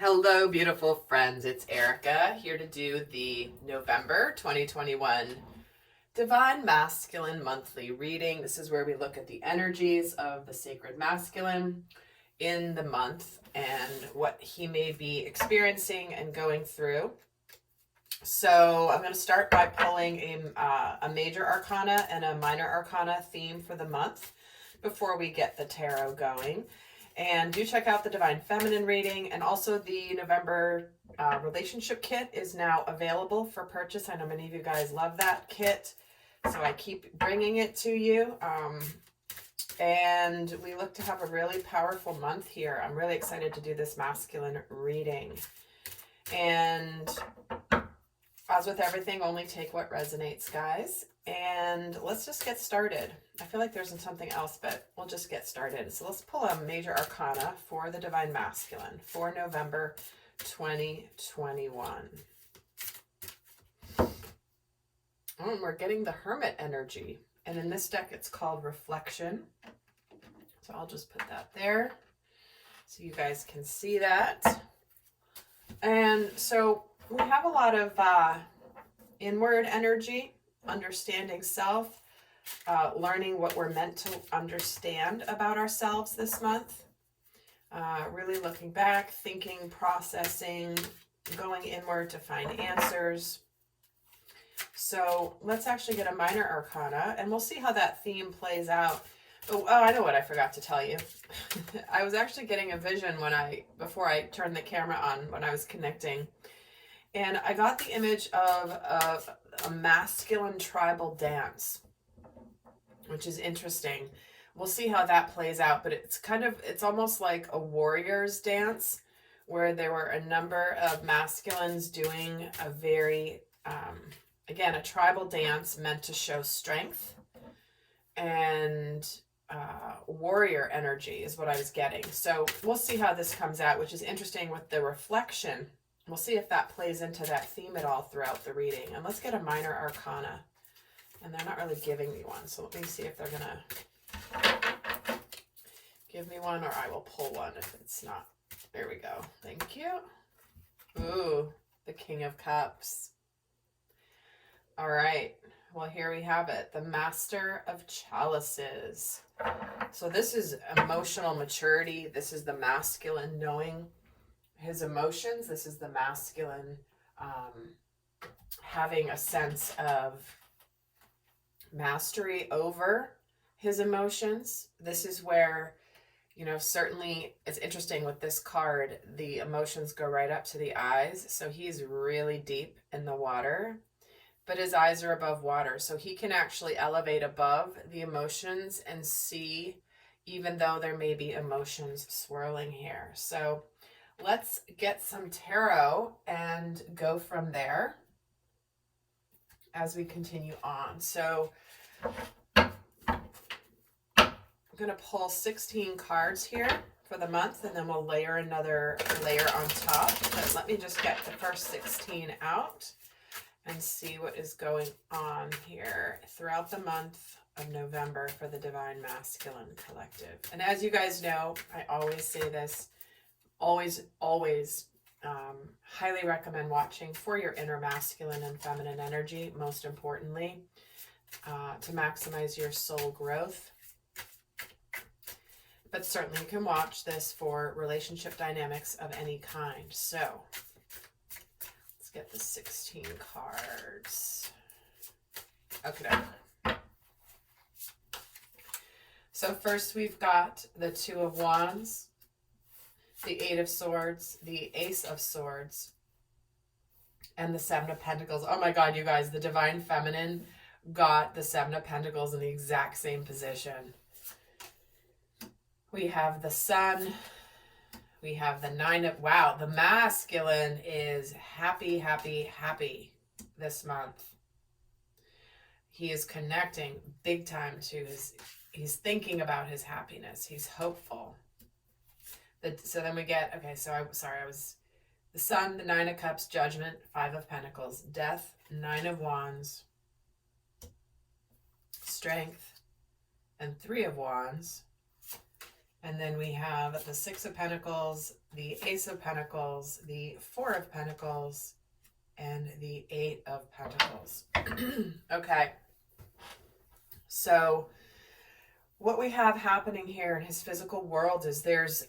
Hello, beautiful friends. It's Erica here to do the November 2021 Divine Masculine Monthly Reading. This is where we look at the energies of the Sacred Masculine in the month and what he may be experiencing and going through. So I'm going to start by pulling a major arcana and a minor arcana theme for the month before we get the tarot going. And do check out the Divine Feminine reading, and also the November relationship kit is now available for purchase. I know many of you guys love that kit, so I keep bringing it to you. And we look to have a really powerful month here. I'm really excited to do this masculine reading. And as with everything, only take what resonates, guys. And let's just get started. I feel like there's something else, but we'll just get started. So let's pull a major arcana for the Divine Masculine for November 2021. We're getting the Hermit energy. And in this deck, it's called Reflection. So I'll just put that there so you guys can see that. And so we have a lot of inward energy, understanding self, learning what we're meant to understand about ourselves this month, really looking back, thinking, processing, going inward to find answers. So let's actually get a minor arcana and we'll see how that theme plays out. Oh, I know what I forgot to tell you. I was actually getting a vision before I turned the camera on when I was connecting. And I got the image of a masculine tribal dance, which is interesting. We'll see how that plays out, but it's almost like a warrior's dance where there were a number of masculines doing a very, again, a tribal dance meant to show strength and warrior energy is what I was getting. So we'll see how this comes out, which is interesting with the reflection. We'll see if that plays into that theme at all throughout the reading. And let's get a minor arcana. And they're not really giving me one. So let me see if they're going to give me one, or I will pull one if it's not. There we go. Thank you. Ooh, the King of Cups. All right. Well, here we have it. The Master of Chalices. So this is emotional maturity. This is the masculine knowing his emotions. This is the masculine having a sense of mastery over his emotions. This is where, certainly it's interesting with this card, the emotions go right up to the eyes. So he's really deep in the water, but his eyes are above water. So he can actually elevate above the emotions and see, even though there may be emotions swirling here. So let's get some tarot and go from there as we continue on. So I'm going to pull 16 cards here for the month, and then we'll layer another layer on top. But let me just get the first 16 out and see what is going on here throughout the month of November for the Divine Masculine Collective. And as you guys know, I always say this, always highly recommend watching for your inner masculine and feminine energy, most importantly, to maximize your soul growth. But certainly you can watch this for relationship dynamics of any kind. So let's get the 16 cards. Okay. So first we've got the Two of Wands, the Eight of Swords, the Ace of Swords, and the Seven of Pentacles. Oh my God, you guys, the Divine Feminine got the Seven of Pentacles in the exact same position. We have the Sun. We have the Nine of... Wow, the masculine is happy, happy, happy this month. He is connecting big time to his... He's thinking about his happiness. He's hopeful. So then we get, okay, so I was the Sun, the Nine of Cups, Judgment, Five of Pentacles, Death, Nine of Wands, Strength, and Three of Wands, And then we have the Six of Pentacles, the Ace of Pentacles, the Four of Pentacles, and the Eight of Pentacles. Okay. So what we have happening here in his physical world is there's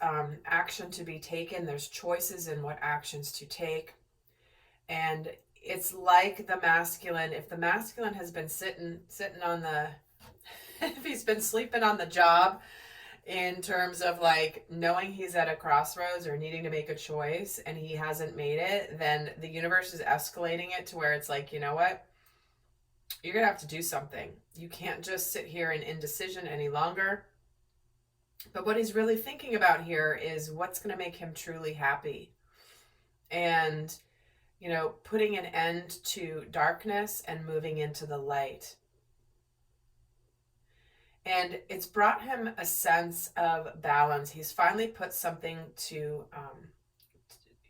action to be taken. There's choices in what actions to take. And it's like the masculine. If the masculine has been sitting on the, if he's been sleeping on the job, in terms of like knowing he's at a crossroads or needing to make a choice and he hasn't made it, then the universe is escalating it to where it's like, you know what? You're going to have to do something. You can't just sit here in indecision any longer. But what he's really thinking about here is what's going to make him truly happy. And, you know, putting an end to darkness and moving into the light. And it's brought him a sense of balance. He's finally put something to,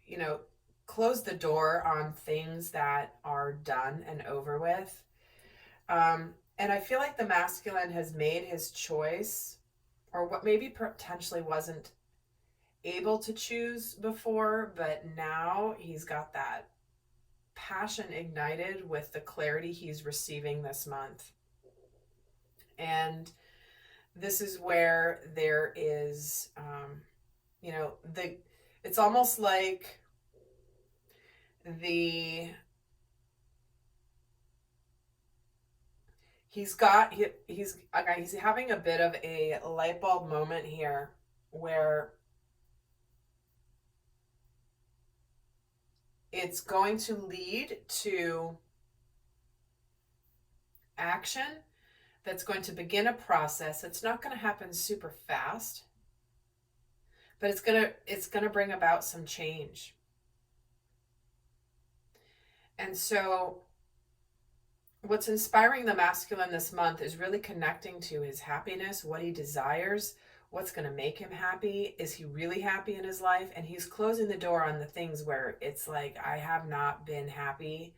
you know, close the door on things that are done and over with. And I feel like the masculine has made his choice, or what maybe potentially wasn't able to choose before, but now he's got that passion ignited with the clarity he's receiving this month. And this is where there is, you know, it's almost like he's having a bit of a light bulb moment here where it's going to lead to action that's going to begin a process. It's not going to happen super fast, but it's going to bring about some change. And so what's inspiring the masculine this month is really connecting to his happiness, what he desires, what's going to make him happy. Is he really happy in his life? And he's closing the door on the things where it's like, I have not been happy.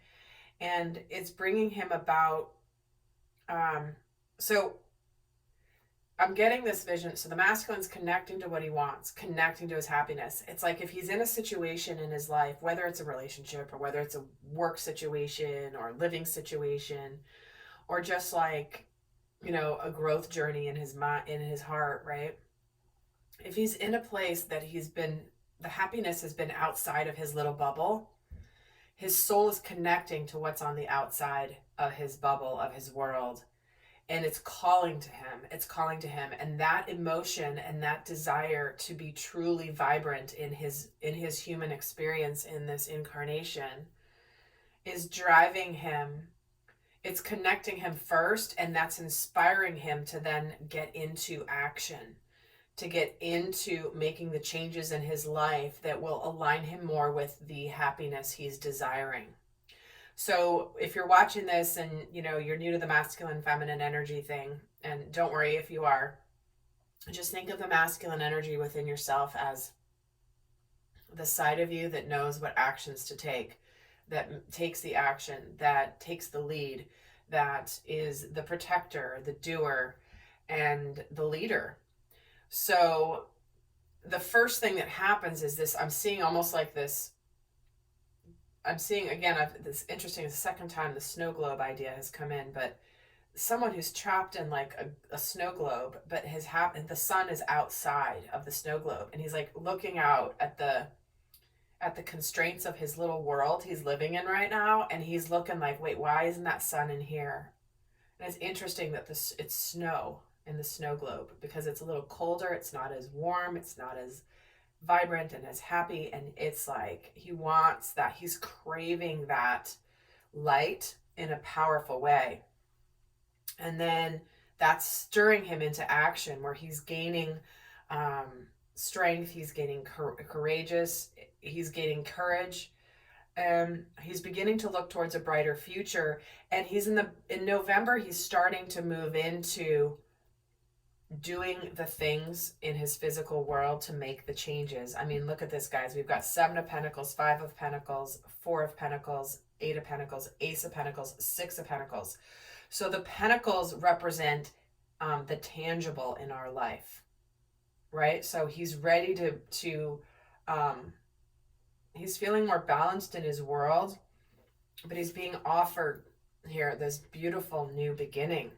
And it's bringing him about, so I'm getting this vision. So the masculine's connecting to what he wants, connecting to his happiness. It's like if he's in a situation in his life, whether it's a relationship or whether it's a work situation or living situation, or just like, you know, a growth journey in his mind, in his heart, right? If he's in a place that the happiness has been outside of his little bubble, his soul is connecting to what's on the outside of his bubble, of his world. And it's calling to him. It's calling to him. And that emotion and that desire to be truly vibrant in his human experience in this incarnation is driving him. It's connecting him first, and that's inspiring him to then get into action, to get into making the changes in his life that will align him more with the happiness he's desiring. So if you're watching this and, you know, you're new to the masculine feminine energy thing, and don't worry if you are, just think of the masculine energy within yourself as the side of you that knows what actions to take, that takes the action, that takes the lead, that is the protector, the doer, and the leader. So the first thing that happens is this, I'm seeing almost like this, I'm seeing, again, this interesting, the second time the snow globe idea has come in, but someone who's trapped in like a snow globe, but the sun is outside of the snow globe, and he's like looking out at the constraints of his little world he's living in right now, and he's looking like, wait, why isn't that sun in here? And it's interesting that it's snow in the snow globe because it's a little colder, it's not as warm, it's not as vibrant and as happy, and it's like he wants that, he's craving that light in a powerful way. And then that's stirring him into action where he's gaining strength, he's gaining courageous, he's gaining courage, he's beginning to look towards a brighter future. And he's in November, he's starting to move into doing the things in his physical world to make the changes. I mean, look at this, guys. We've got 7 of Pentacles, 5 of Pentacles, 4 of Pentacles, 8 of Pentacles, Ace of Pentacles, 6 of Pentacles. So the Pentacles represent the tangible in our life, right? So he's ready he's feeling more balanced in his world, but he's being offered here this beautiful new beginning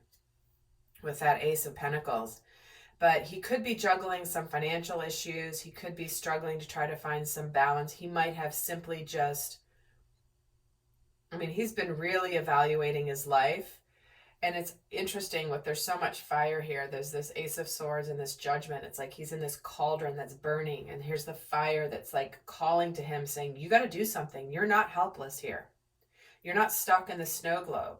with that Ace of Pentacles. But he could be juggling some financial issues. He could be struggling to try to find some balance. He might have simply just, I mean, he's been really evaluating his life. And it's interesting with, there's so much fire here. There's this Ace of Swords and this Judgment. It's like he's in this cauldron that's burning. And here's the fire that's like calling to him saying, you got to do something. You're not helpless here. You're not stuck in the snow globe.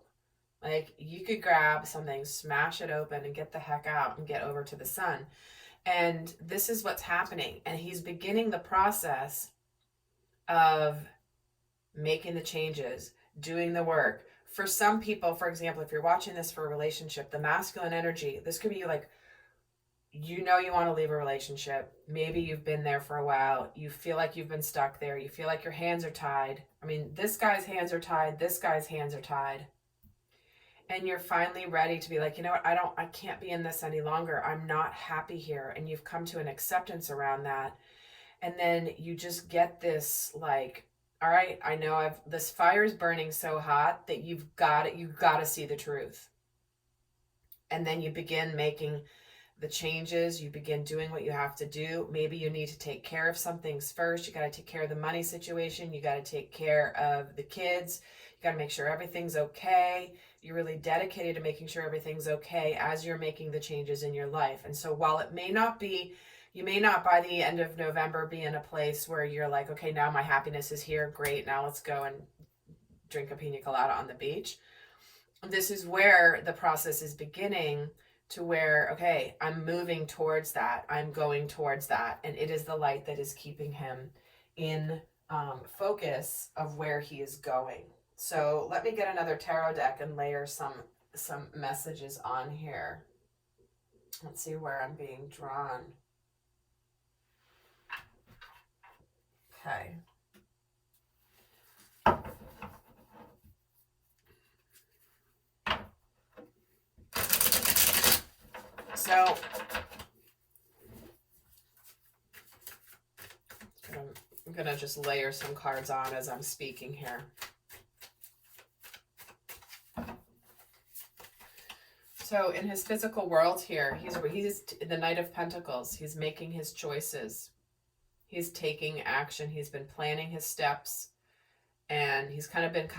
Like, you could grab something, smash it open, and get the heck out and get over to the sun. And this is what's happening. And he's beginning the process of making the changes, doing the work. For some people, for example, if you're watching this for a relationship, the masculine energy, this could be like, you know, you want to leave a relationship. Maybe you've been there for a while. You feel like you've been stuck there. You feel like your hands are tied. I mean, this guy's hands are tied. This guy's hands are tied. And you're finally ready to be like, you know what, I can't be in this any longer. I'm not happy here. And you've come to an acceptance around that. And then you just get this like, all right, I know this fire is burning so hot that you've got to see the truth. And then you begin making the changes. You begin doing what you have to do. Maybe you need to take care of some things first. You got to take care of the money situation. You got to take care of the kids. You got to make sure everything's okay. You're really dedicated to making sure everything's okay as you're making the changes in your life. And so while it may not be, you may not by the end of November be in a place where you're like, okay, now my happiness is here. Great. Now let's go and drink a pina colada on the beach. This is where the process is beginning to where, okay, I'm moving towards that. I'm going towards that. And it is the light that is keeping him in focus of where he is going. So let me get another tarot deck and layer some messages on here. Let's see where I'm being drawn. Okay. So I'm going to just layer some cards on as I'm speaking here. So in his physical world here, he's the Knight of Pentacles. He's making his choices. He's taking action. He's been planning his steps. And he's been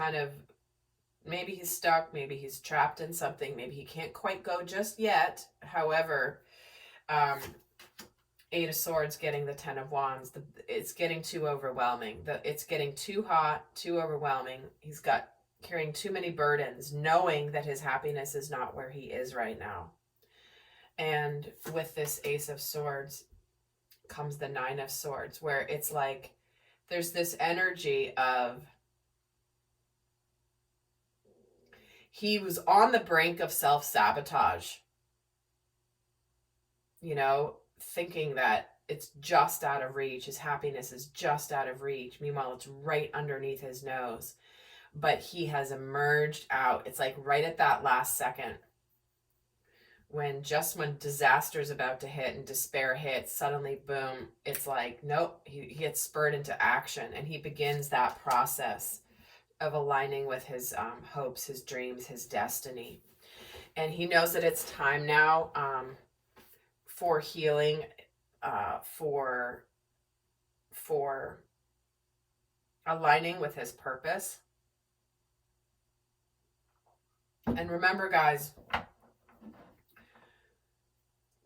maybe he's stuck. Maybe he's trapped in something. Maybe he can't quite go just yet. However, Eight of Swords getting the Ten of Wands. It's getting too overwhelming. It's getting too hot, too overwhelming. He's carrying too many burdens, knowing that his happiness is not where he is right now. And with this Ace of Swords comes the Nine of Swords, where it's like there's this energy of he was on the brink of self-sabotage, you know, thinking that it's just out of reach. His happiness is just out of reach. Meanwhile, it's right underneath his nose. But he has emerged out. It's like right at that last second when disaster is about to hit and despair hits, suddenly, boom, it's like, nope, he gets spurred into action. And he begins that process of aligning with his hopes, his dreams, his destiny. And he knows that it's time now for healing, for aligning with his purpose. And remember, guys,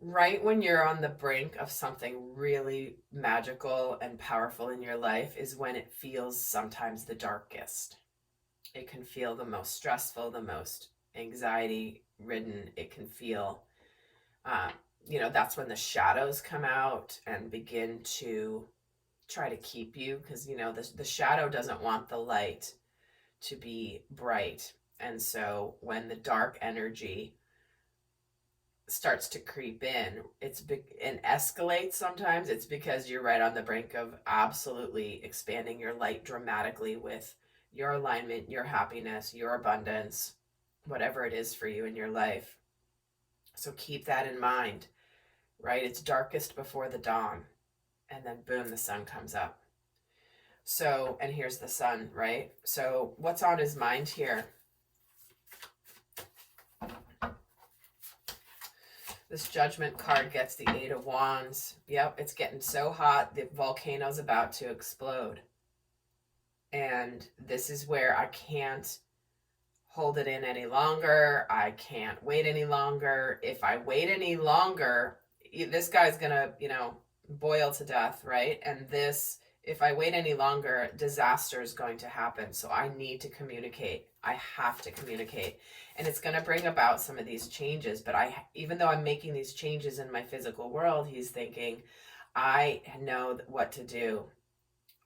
right when you're on the brink of something really magical and powerful in your life is when it feels sometimes the darkest. It can feel the most stressful, the most anxiety-ridden. It can feel, that's when the shadows come out and begin to try to keep you, because, the shadow doesn't want the light to be bright. And so when the dark energy starts to creep in, and escalates sometimes, it's because you're right on the brink of absolutely expanding your light dramatically with your alignment, your happiness, your abundance, whatever it is for you in your life. So keep that in mind right? It's darkest before the dawn. And then boom, the sun comes up. So, and here's the sun, right? So what's on his mind here? This Judgment card gets the 8 of Wands. Yep, it's getting so hot, the volcano's about to explode. And this is where I can't hold it in any longer. I can't wait any longer. If I wait any longer, this guy's gonna, boil to death, right? And this, if I wait any longer, disaster is going to happen. So I need to communicate. I have to communicate. And it's going to bring about some of these changes. But even though I'm making these changes in my physical world, he's thinking, I know what to do.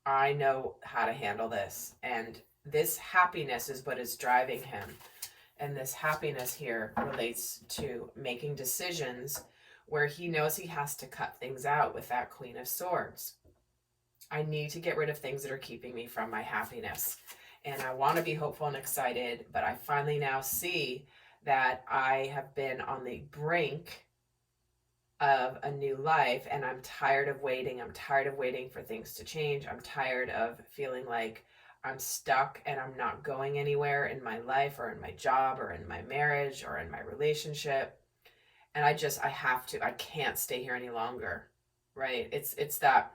I know how to handle this. And this happiness is what is driving him. And this happiness here relates to making decisions where he knows he has to cut things out with that Queen of Swords. I need to get rid of things that are keeping me from my happiness. And I want to be hopeful and excited, but I finally now see that I have been on the brink of a new life, and I'm tired of waiting. I'm tired of waiting for things to change. I'm tired of feeling like I'm stuck and I'm not going anywhere in my life or in my job or in my marriage or in my relationship. And I can't stay here any longer, right? It's that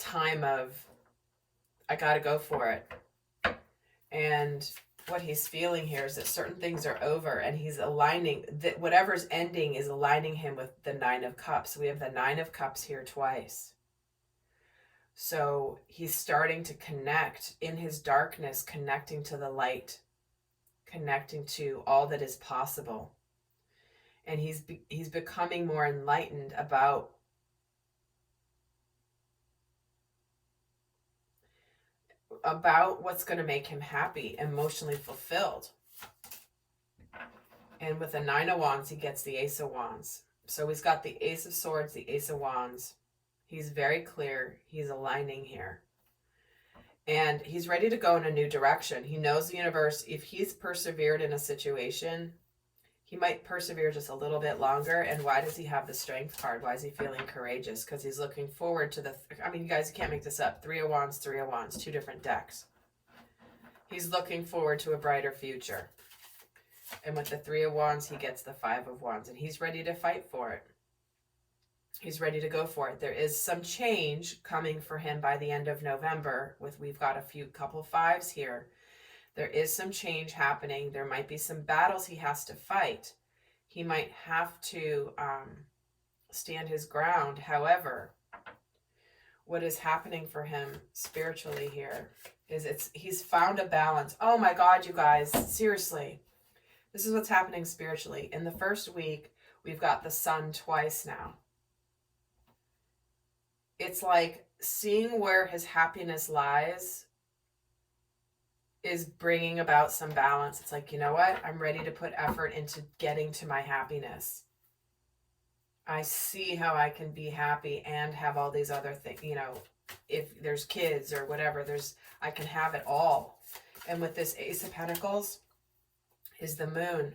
time of, I got to go for it. And what he's feeling here is that certain things are over, and he's aligning, that whatever's ending is aligning him with the 9 of Cups. We have the 9 of Cups here twice. So he's starting to connect in his darkness, connecting to the light, connecting to all that is possible. And he's becoming more enlightened about what's going to make him happy, emotionally fulfilled. And with the 9 of Wands, he gets the Ace of Wands. So he's got the Ace of Swords, the Ace of Wands. He's very clear. He's aligning here. And he's ready to go in a new direction. He knows the universe, if he's persevered in a situation, he might persevere just a little bit longer. And why does he have the Strength card? Why is he feeling courageous? Because he's looking forward to you guys, you can't make this up. 3 of Wands, 3 of Wands, 2 different decks. He's looking forward to a brighter future. And with the 3 of Wands, he gets the 5 of Wands. And he's ready to fight for it. He's ready to go for it. There is some change coming for him by the end of November. We've got a couple 5s here. There is some change happening. There might be some battles he has to fight. He might have to stand his ground. However, what is happening for him spiritually here is he's found a balance. Oh my God, you guys, seriously. This is what's happening spiritually. In the first week, we've got the sun twice now. It's like seeing where his happiness lies is bringing about some balance. It's like, you know what? I'm ready to put effort into getting to my happiness. I see how I can be happy and have all these other things, if there's kids or whatever, I can have it all. And with this Ace of Pentacles is the Moon.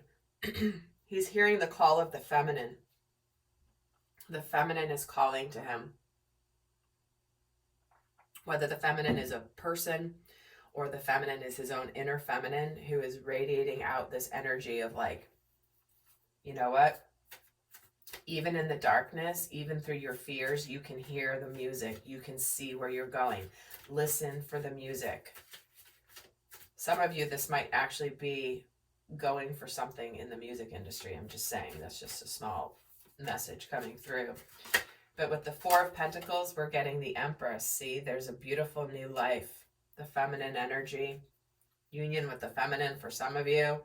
He's hearing the call of the feminine. The feminine is calling to him. Whether the feminine is a person or the feminine is his own inner feminine who is radiating out this energy of like, you know what? Even in the darkness, even through your fears, you can hear the music. You can see where you're going. Listen for the music. Some of you, this might actually be going for something in the music industry. I'm just saying, that's just a small message coming through. But with the 4 of Pentacles, we're getting the Empress. See, there's a beautiful new life. The feminine energy. Union with the feminine for some of you.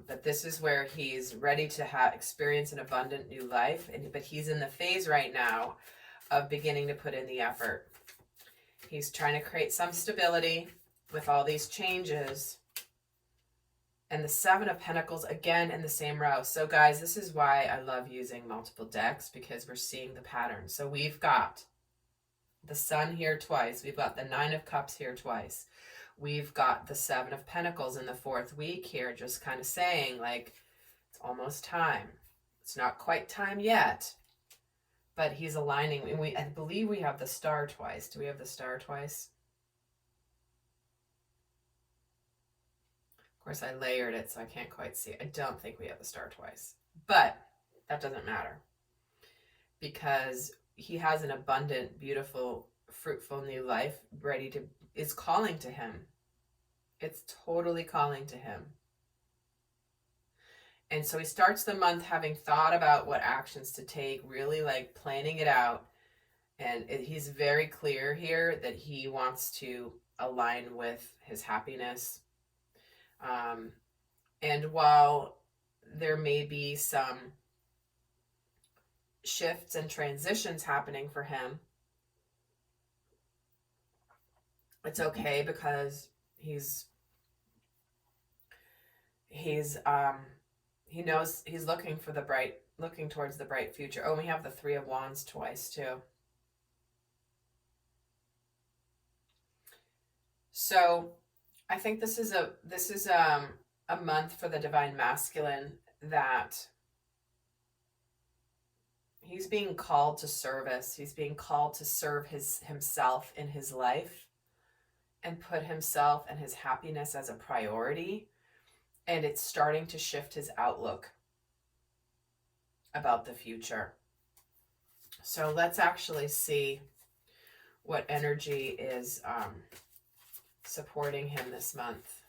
But this is where he's ready to experience an abundant new life. But he's in the phase right now of beginning to put in the effort. He's trying to create some stability with all these changes. And the 7 of Pentacles, again, in the same row. So, guys, this is why I love using multiple decks, because we're seeing the pattern. So we've got the Sun here twice. We've got the 9 of Cups here twice. We've got the 7 of Pentacles in the 4th week here, just kind of saying, like, it's almost time. It's not quite time yet, but he's aligning. And I believe we have the star twice. Do we have the star twice? Of course, I layered it, so I can't quite see. I don't think we have the star twice, but that doesn't matter because he has an abundant, beautiful, fruitful new life is calling to him. It's totally calling to him. And so he starts the month having thought about what actions to take, really like planning it out. And he's very clear here that he wants to align with his happiness. And while there may be some shifts and transitions happening for him, it's okay because he knows he's looking towards the bright future. Oh, we have the Three of Wands twice too. So I think this is a month for the divine masculine that he's being called to service. He's being called to serve himself in his life and put himself and his happiness as a priority. And it's starting to shift his outlook about the future. So let's actually see what energy is supporting him this month.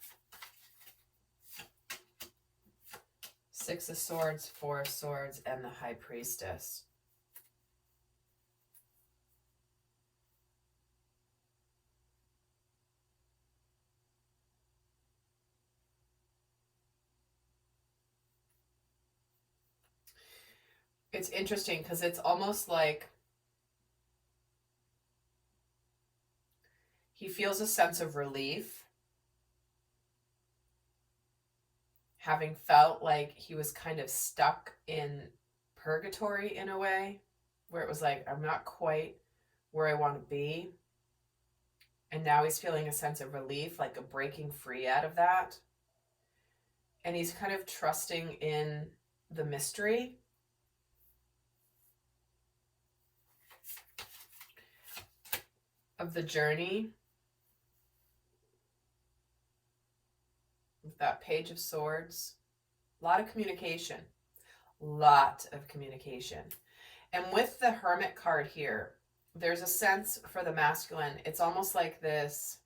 Six of Swords, Four of Swords, and the High Priestess. It's interesting because it's almost like he feels a sense of relief, having felt like he was kind of stuck in purgatory in a way, where it was like, I'm not quite where I want to be. And now he's feeling a sense of relief, like a breaking free out of that. And he's kind of trusting in the mystery. Of the journey. With that Page of Swords. A lot of communication. And with the Hermit card here, there's a sense for the masculine. It's almost like this.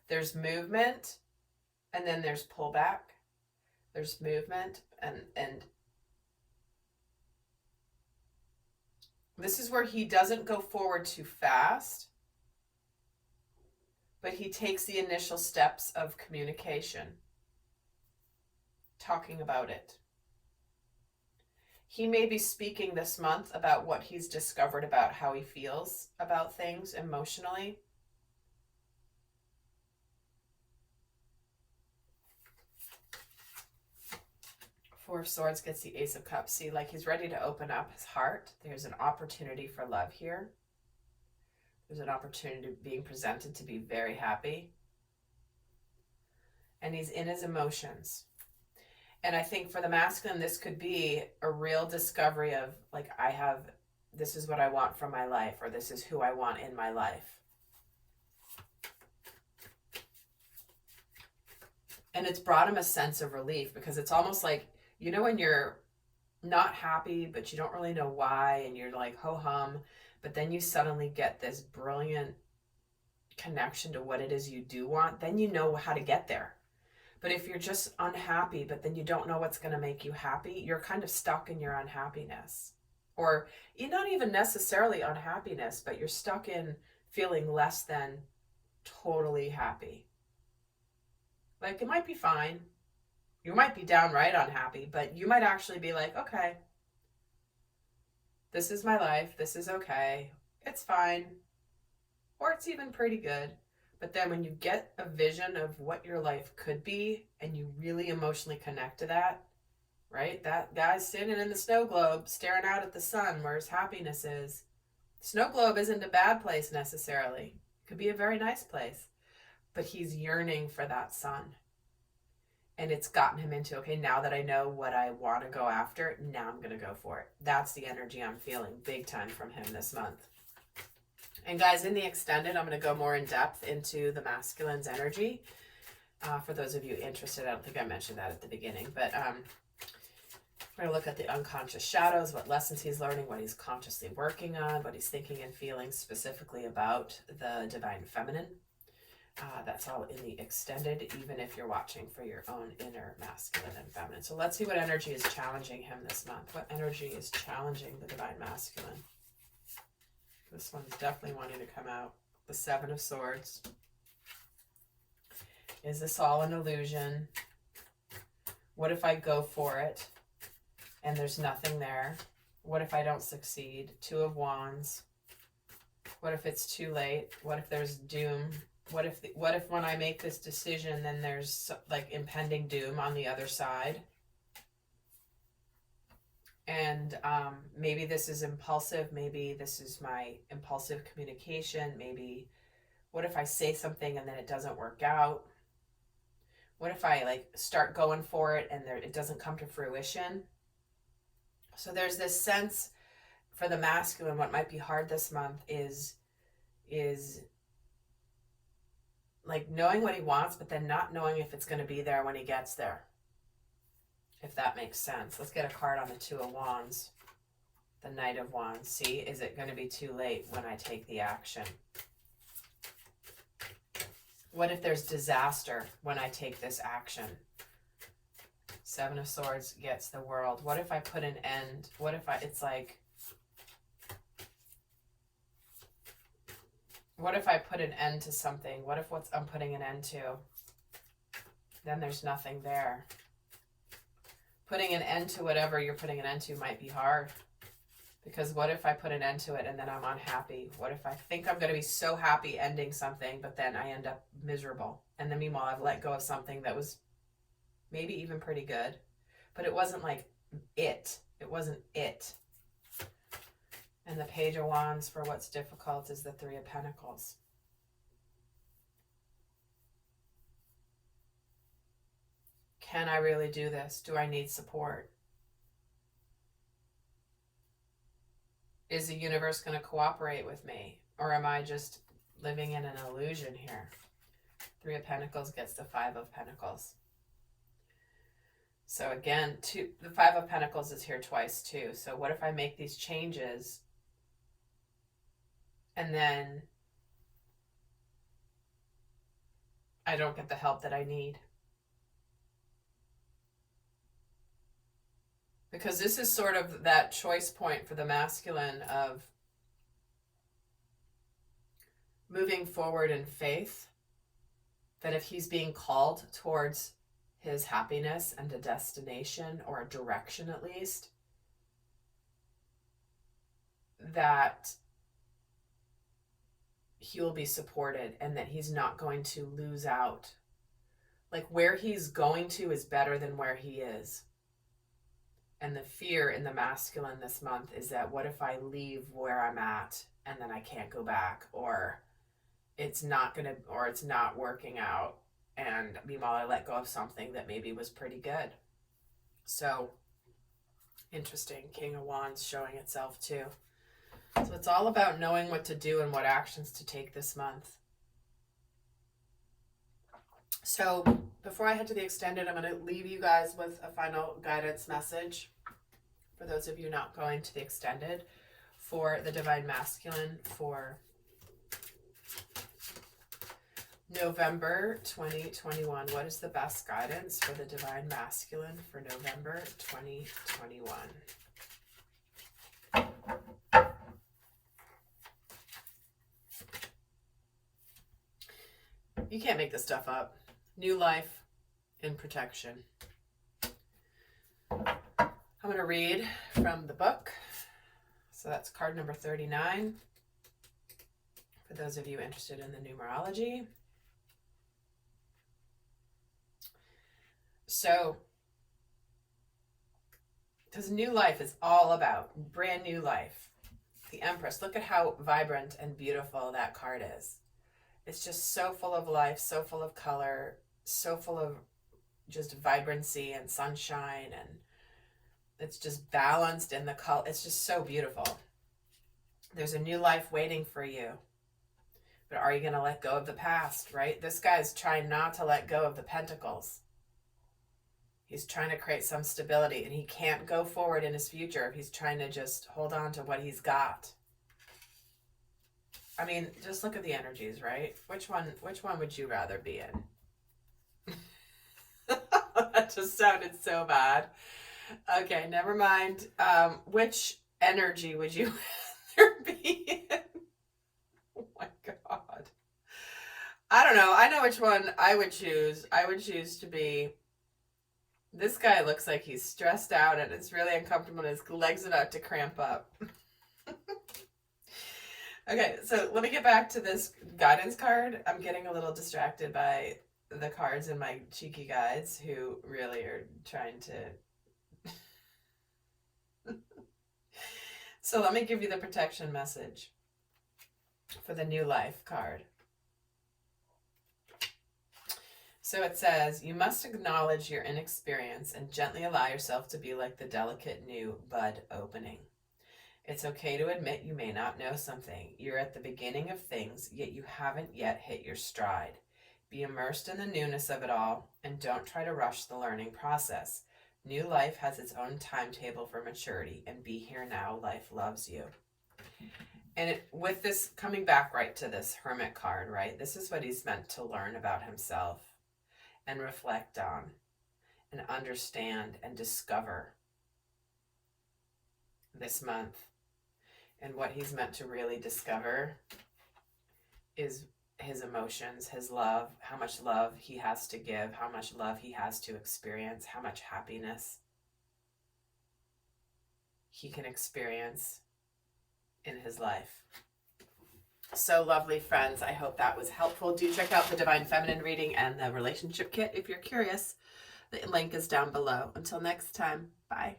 There's movement, and then there's pullback. There's movement, and this is where he doesn't go forward too fast, but he takes the initial steps of communication, talking about it. He may be speaking this month about what he's discovered about how he feels about things emotionally. Four of Swords gets the Ace of Cups. See, like he's ready to open up his heart. There's an opportunity for love here. There's an opportunity being presented to be very happy. And he's in his emotions. And I think for the masculine, this could be a real discovery of like, this is what I want from my life, or this is who I want in my life. And it's brought him a sense of relief because it's almost like, you know, when you're not happy, but you don't really know why, and you're like ho-hum, but then you suddenly get this brilliant connection to what it is you do want, then you know how to get there. But if you're just unhappy, but then you don't know what's going to make you happy, you're kind of stuck in your unhappiness. Or you're not even necessarily unhappiness, but you're stuck in feeling less than totally happy. Like, it might be fine. You might be downright unhappy, but you might actually be like, okay, this is my life. This is okay. It's fine. Or it's even pretty good. But then when you get a vision of what your life could be and you really emotionally connect to that, right? That guy's standing in the snow globe staring out at the sun where his happiness is. Snow globe isn't a bad place necessarily. It could be a very nice place. But he's yearning for that sun. And it's gotten him into, okay, now that I know what I want to go after, now I'm going to go for it. That's the energy I'm feeling big time from him this month. And guys, in the extended, I'm going to go more in depth into the masculine's energy. For those of you interested, I don't think I mentioned that at the beginning, but we're going to look at the unconscious shadows, what lessons he's learning, what he's consciously working on, what he's thinking and feeling specifically about the divine feminine. That's all in the extended, even if you're watching for your own inner masculine and feminine. So let's see what energy is challenging him this month. What energy is challenging the divine masculine? This one's definitely wanting to come out. The Seven of Swords. Is this all an illusion? What if I go for it and there's nothing there? What if I don't succeed? Two of Wands. What if it's too late? What if there's doom? What if when I make this decision, then there's like impending doom on the other side? And maybe this is impulsive. Maybe this is my impulsive communication. Maybe what if I say something and then it doesn't work out? What if I like start going for it and it doesn't come to fruition? So there's this sense for the masculine, what might be hard this month is like knowing what he wants, but then not knowing if it's going to be there when he gets there. If that makes sense. Let's get a card on the Two of Wands. The Knight of Wands. See, is it going to be too late when I take the action? What if there's disaster when I take this action? Seven of Swords gets the World. What if I put an end? What if it's like, what if I put an end to something? What if I'm putting an end to, then there's nothing there? Putting an end to whatever you're putting an end to might be hard. Because what if I put an end to it and then I'm unhappy? What if I think I'm going to be so happy ending something, but then I end up miserable? And then meanwhile, I've let go of something that was maybe even pretty good. But it wasn't like it. It wasn't it. And the Page of Wands for what's difficult is the Three of Pentacles. Can I really do this? Do I need support? Is the universe going to cooperate with me? Or am I just living in an illusion here? Three of Pentacles gets the Five of Pentacles. So again, the Five of Pentacles is here twice too. So what if I make these changes and then I don't get the help that I need? Because this is sort of that choice point for the masculine of moving forward in faith, that if he's being called towards his happiness and a destination or a direction at least, that he will be supported and that he's not going to lose out. Like where he's going to is better than where he is. And the fear in the masculine this month is that what if I leave where I'm at and then I can't go back, or it's not working out, and meanwhile I let go of something that maybe was pretty good. So interesting. King of Wands showing itself too. So it's all about knowing what to do and what actions to take this month. So before I head to the extended, I'm going to leave you guys with a final guidance message for those of you not going to the extended for the divine masculine for November 2021. What is the best guidance for the divine masculine for November 2021? You can't make this stuff up. New life in protection. I'm going to read from the book. So that's card number 39. For those of you interested in the numerology. So, because new life is all about brand new life. The Empress, look at how vibrant and beautiful that card is. It's just so full of life, so full of color, so full of just vibrancy and sunshine, and it's just balanced in the color. It's just so beautiful. There's a new life waiting for you. But are you going to let go of the past, right? This guy's trying not to let go of the pentacles. He's trying to create some stability, and he can't go forward in his future if he's trying to just hold on to what he's got. I mean, just look at the energies, right? Which one would you rather be in? That just sounded so bad. Okay, never mind. Which energy would you rather be in? Oh my God. I don't know. I know which one I would choose. I would choose to be... This guy looks like he's stressed out and it's really uncomfortable and his leg's about to cramp up. Okay, so let me get back to this guidance card. I'm getting a little distracted by the cards and my cheeky guides who really are trying to... So let me give you the protection message for the new life card. So it says, you must acknowledge your inexperience and gently allow yourself to be like the delicate new bud opening. It's okay to admit you may not know something. You're at the beginning of things, yet you haven't yet hit your stride. Be immersed in the newness of it all, and don't try to rush the learning process. New life has its own timetable for maturity, and be here now, life loves you. And with this, coming back right to this Hermit card, right? This is what he's meant to learn about himself and reflect on and understand and discover this month. And what he's meant to really discover is his emotions, his love, how much love he has to give, how much love he has to experience, how much happiness he can experience in his life. So lovely, friends. I hope that was helpful. Do check out the Divine Feminine reading and the relationship kit if you're curious. The link is down below. Until next time, bye.